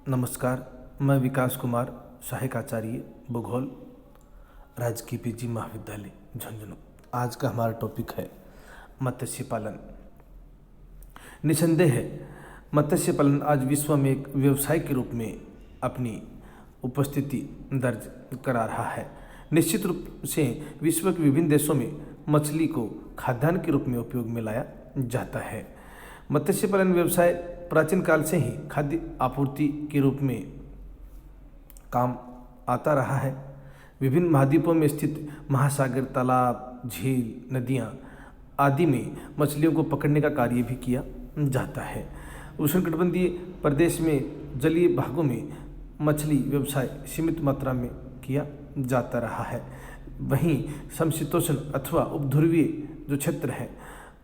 नमस्कार। मैं विकास कुमार, सहायक आचार्य भूगोल, राजकीय पीजी महाविद्यालय झुंझुनू। आज का हमारा टॉपिक है मत्स्य पालन। निसंदेह है मत्स्य पालन आज विश्व में एक व्यवसाय के रूप में अपनी उपस्थिति दर्ज करा रहा है। निश्चित रूप से विश्व के विभिन्न देशों में मछली को खाद्यान्न के रूप में उपयोग में लाया जाता है। मत्स्य पालन व्यवसाय प्राचीन काल से ही खाद्य आपूर्ति के रूप में काम आता रहा है। विभिन्न महाद्वीपों में स्थित महासागर, तालाब, झील, नदियाँ आदि में मछलियों को पकड़ने का कार्य भी किया जाता है। उष्णकटिबंधीय प्रदेश में जलीय भागों में मछली व्यवसाय सीमित मात्रा में किया जाता रहा है। वहीं समशीतोष्ण अथवा उपध्रुवीय जो क्षेत्र है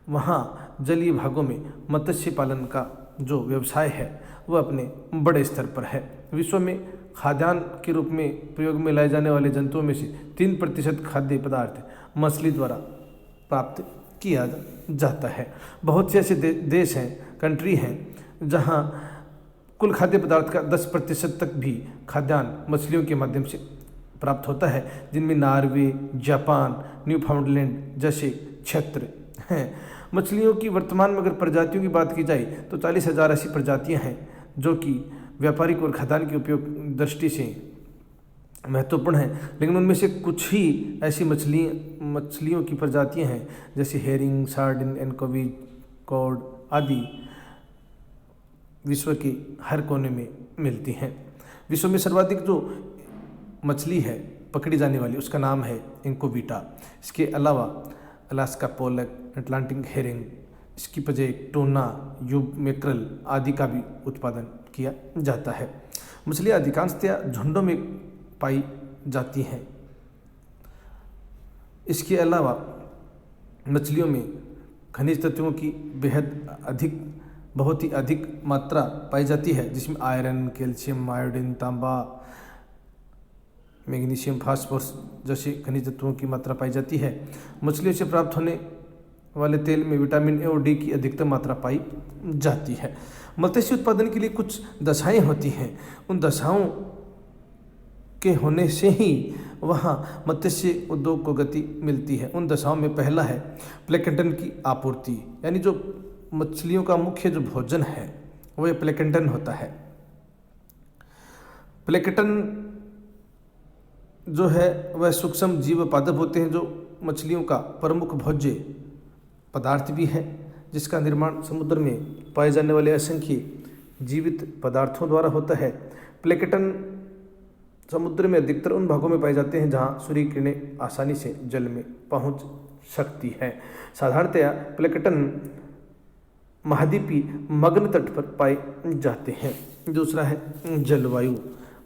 वहाँ जलीय भागों में मत्स्य पालन का जो व्यवसाय है वह अपने बड़े स्तर पर है। विश्व में खाद्यान्न के रूप में प्रयोग में लाए जाने वाले जंतुओं में से 3% खाद्य पदार्थ मछली द्वारा प्राप्त किया जाता है। बहुत से ऐसे देश हैं, कंट्री हैं जहां कुल खाद्य पदार्थ का 10% तक भी खाद्यान्न मछलियों के माध्यम से प्राप्त होता है, जिनमें नॉर्वे, जापान, न्यूफाउंडलैंड जैसे क्षेत्र हैं। मछलियों की वर्तमान में अगर प्रजातियों की बात की जाए तो 40,000 ऐसी प्रजातियां हैं जो कि व्यापारिक और खाद्यान्न के उपयोग दृष्टि से महत्वपूर्ण हैं, लेकिन उनमें से कुछ ही ऐसी मछलियों की प्रजातियां हैं जैसे हेरिंग, सार्डिन, एनकोवी, कॉड आदि विश्व के हर कोने में मिलती हैं। विश्व में सर्वाधिक जो मछली है पकड़ी जाने वाली उसका नाम है इंकोविटा। इसके अलावा अलास्का पोलक, अटलांटिक हेरिंग, इसकी वजह टूना, यूब मैक्रल आदि का भी उत्पादन किया जाता है। मछलियाँ अधिकांशतया झुंडों में पाई जाती हैं। इसके अलावा मछलियों में खनिज तत्वों की बहुत ही अधिक मात्रा पाई जाती है, जिसमें आयरन, कैल्शियम, आयोडीन, तांबा, मैग्नीशियम, फास्फोरस जैसे खनिज तत्वों की मात्रा पाई जाती है। मछलियों से प्राप्त होने वाले तेल में विटामिन ए और डी की अधिकतम मात्रा पाई जाती है। मत्स्य उत्पादन के लिए कुछ दशाएं होती हैं। उन दशाओं के होने से ही वहाँ मत्स्य उद्योग को गति मिलती है। उन दशाओं में पहला है प्लैंकटन की आपूर्ति, यानी जो मछलियों का मुख्य जो भोजन है वह प्लैंकटन होता है। प्लैंकटन जो है वह सूक्ष्म जीव पादप होते हैं जो मछलियों का प्रमुख भोज्य पदार्थ भी है, जिसका निर्माण समुद्र में पाए जाने वाले असंख्य जीवित पदार्थों द्वारा होता है। प्लैंकटन समुद्र में अधिकतर उन भागों में पाए जाते हैं जहां सूर्य किरणें आसानी से जल में पहुंच सकती है। साधारणतया प्लैंकटन महाद्वीपीय मग्न तट पर पाए जाते हैं। दूसरा है जलवायु।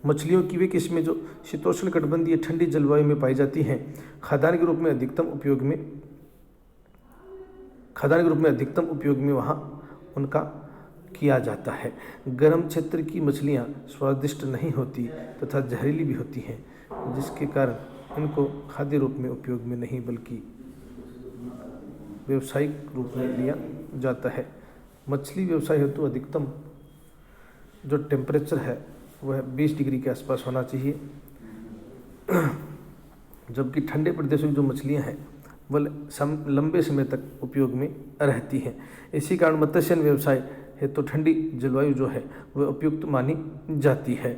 मछलियों की वे किस्में जो शीतोष्ण कटिबंधीय ठंडी जलवायु में पाई जाती हैं, खाद्यान्न के रूप में अधिकतम उपयोग में वहाँ उनका किया जाता है। गर्म क्षेत्र की मछलियाँ स्वादिष्ट नहीं होती तथा जहरीली भी होती हैं, जिसके कारण इनको खाद्य रूप में उपयोग में नहीं बल्कि व्यावसायिक रूप में लिया जाता है। मछली व्यवसाय हेतु अधिकतम जो टेम्परेचर है वह 20 डिग्री के आसपास होना चाहिए, जबकि ठंडे प्रदेशों की जो मछलियां हैं वह लंबे समय तक उपयोग में रहती हैं। इसी कारण मत्स्य व्यवसाय हेतु ठंडी जलवायु जो है वह उपयुक्त मानी जाती है।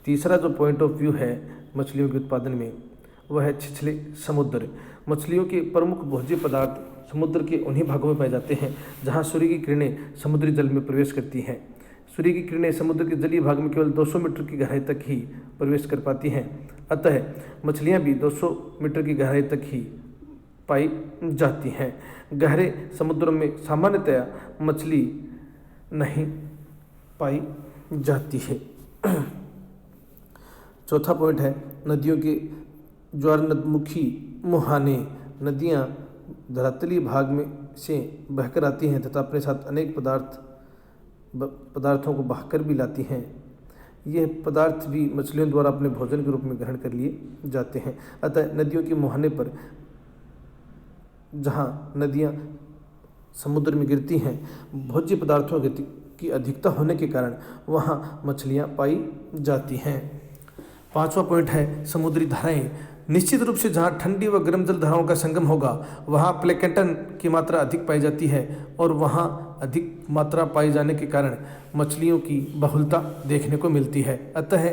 तीसरा जो पॉइंट ऑफ व्यू है मछलियों के उत्पादन में वह है छिछले समुद्र। मछलियों के प्रमुख भोज्य पदार्थ समुद्र के उन्हीं भागों में पाए जाते हैं जहाँ सूर्य की किरणें समुद्री जल में प्रवेश करती हैं। सूर्य की किरणें समुद्र के जलीय भाग में केवल 200 मीटर की गहराई तक ही प्रवेश कर पाती हैं, अतः मछलियां भी 200 मीटर की गहराई तक ही पाई जाती हैं। गहरे समुद्रों में सामान्यतया मछली नहीं पाई जाती है। चौथा पॉइंट है नदियों के ज्वारनदमुखी मुहाने। नदियाँ धरातलीय भाग में से बहकर आती हैं तथा अपने साथ अनेक पदार्थों को बहाकर भी लाती हैं। यह पदार्थ भी मछलियों द्वारा अपने भोजन के रूप में ग्रहण कर लिए जाते हैं। अतः नदियों के मुहाने पर जहाँ नदियाँ समुद्र में गिरती हैं, भोज्य पदार्थों की अधिकता होने के कारण वहाँ मछलियाँ पाई जाती हैं। 5वां पॉइंट है समुद्री धाराएं। निश्चित रूप से जहाँ ठंडी व गर्म जल धाराओं का संगम होगा वहाँ प्लैंकटन की मात्रा अधिक पाई जाती है और वहाँ अधिक मात्रा पाई जाने के कारण मछलियों की बहुलता देखने को मिलती है। अतः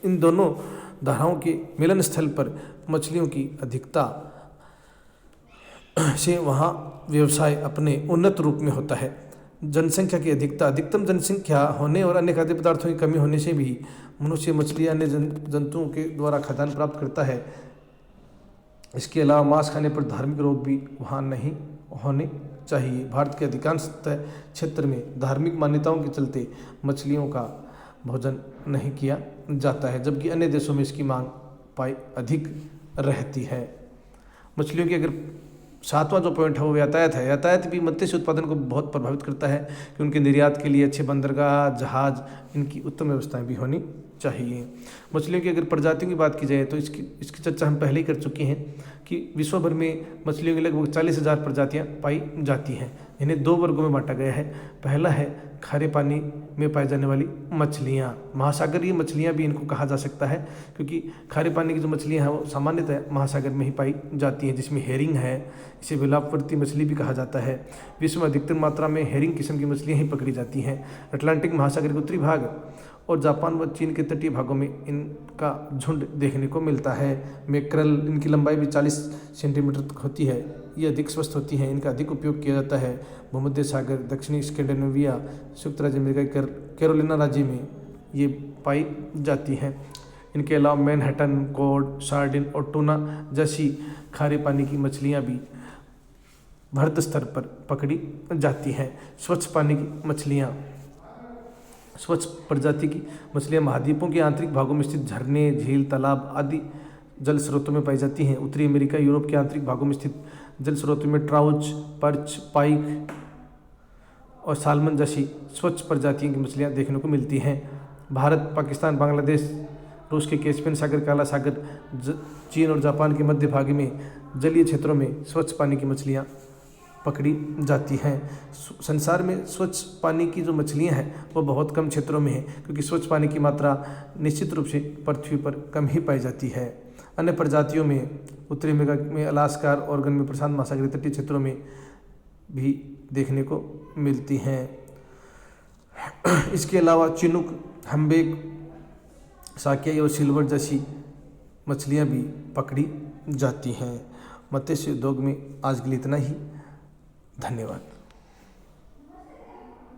इन दोनों धाराओं के मिलन स्थल पर मछलियों की अधिकता से वहाँ व्यवसाय अपने उन्नत रूप में होता है। जनसंख्या की अधिकता। अधिकतम जनसंख्या होने और अन्य खाद्य पदार्थों की कमी होने से भी मनुष्य मछली अन्य जंतुओं के द्वारा खाद्यान्न प्राप्त करता है। इसके अलावा मांस खाने पर धार्मिक रोग भी वहाँ नहीं होने चाहिए। भारत के अधिकांश क्षेत्र में धार्मिक मान्यताओं के चलते मछलियों का भोजन नहीं किया जाता है, जबकि अन्य देशों में इसकी मांग पाई अधिक रहती है। मछलियों की अगर 7वां जो पॉइंट है वो यातायात है। यातायात भी मत्स्य उत्पादन को बहुत प्रभावित करता है कि उनके निर्यात के लिए अच्छे बंदरगाह, जहाज, इनकी उत्तम व्यवस्थाएं भी होनी चाहिए। मछलियों की अगर प्रजातियों की बात की जाए तो इसकी चर्चा हम पहले ही कर चुके हैं कि विश्व भर में मछलियों की लगभग 40,000 प्रजातियाँ पाई जाती हैं। इन्हें 2 वर्गों में बांटा गया है। पहला है खारे पानी में पाई जाने वाली मछलियाँ। महासागरीय मछलियाँ भी इनको कहा जा सकता है, क्योंकि खारे पानी की जो मछलियाँ हैं वो सामान्यतः महासागर में ही पाई जाती हैं, जिसमें हेरिंग है। इसे विलापवर्ती मछली भी कहा जाता है। विश्व में अधिकतर मात्रा में हेरिंग किस्म की मछलियाँ ही पकड़ी जाती हैं। अटलांटिक महासागर के उत्तरी भाग और जापान व चीन के तटीय भागों में इनका झुंड देखने को मिलता है। मैक्रल, इनकी लंबाई भी 40 सेंटीमीटर तक होती है। ये अधिक स्वस्थ होती हैं। इनका अधिक उपयोग किया जाता है भूमध्य सागर, दक्षिणी स्कैंडिनेविया, संयुक्त राज्य अमेरिका के कैरोलिना राज्य में ये पाई जाती हैं। इनके अलावा मैनहट्टन, कॉड, सार्डिन और टूना जैसी खारे पानी की मछलियाँ भी भारत स्तर पर पकड़ी जाती हैं। स्वच्छ पानी की मछलियाँ। स्वच्छ प्रजाति की मछलियाँ महाद्वीपों के आंतरिक भागों में स्थित झरने, झील, तालाब आदि जल स्रोतों में पाई जाती हैं। उत्तरी अमेरिका, यूरोप के आंतरिक भागों में स्थित जल स्रोतों में ट्राउच, पर्च, पाइक और सालमन जैसी स्वच्छ प्रजातियों की मछलियाँ देखने को मिलती हैं। भारत, पाकिस्तान, बांग्लादेश, रूस के कैस्पियन सागर, काला सागर, चीन और जापान के मध्य भाग में जलीय क्षेत्रों में स्वच्छ पानी की मछलियाँ पकड़ी जाती हैं। संसार में स्वच्छ पानी की जो मछलियाँ हैं वो बहुत कम क्षेत्रों में है, क्योंकि स्वच्छ पानी की मात्रा निश्चित रूप से पृथ्वी पर कम ही पाई जाती है। अन्य प्रजातियों में उत्तरी अमेरिका में, अलास्का, ऑरेगन में, प्रशांत महासागरीय तटीय क्षेत्रों में भी देखने को मिलती हैं। इसके अलावा चिनूक, हम्बेक, साकिया और सिल्वर जैसी मछलियाँ भी पकड़ी जाती हैं। मत्स्य उद्योग में आज के लिए इतना ही। धन्यवाद।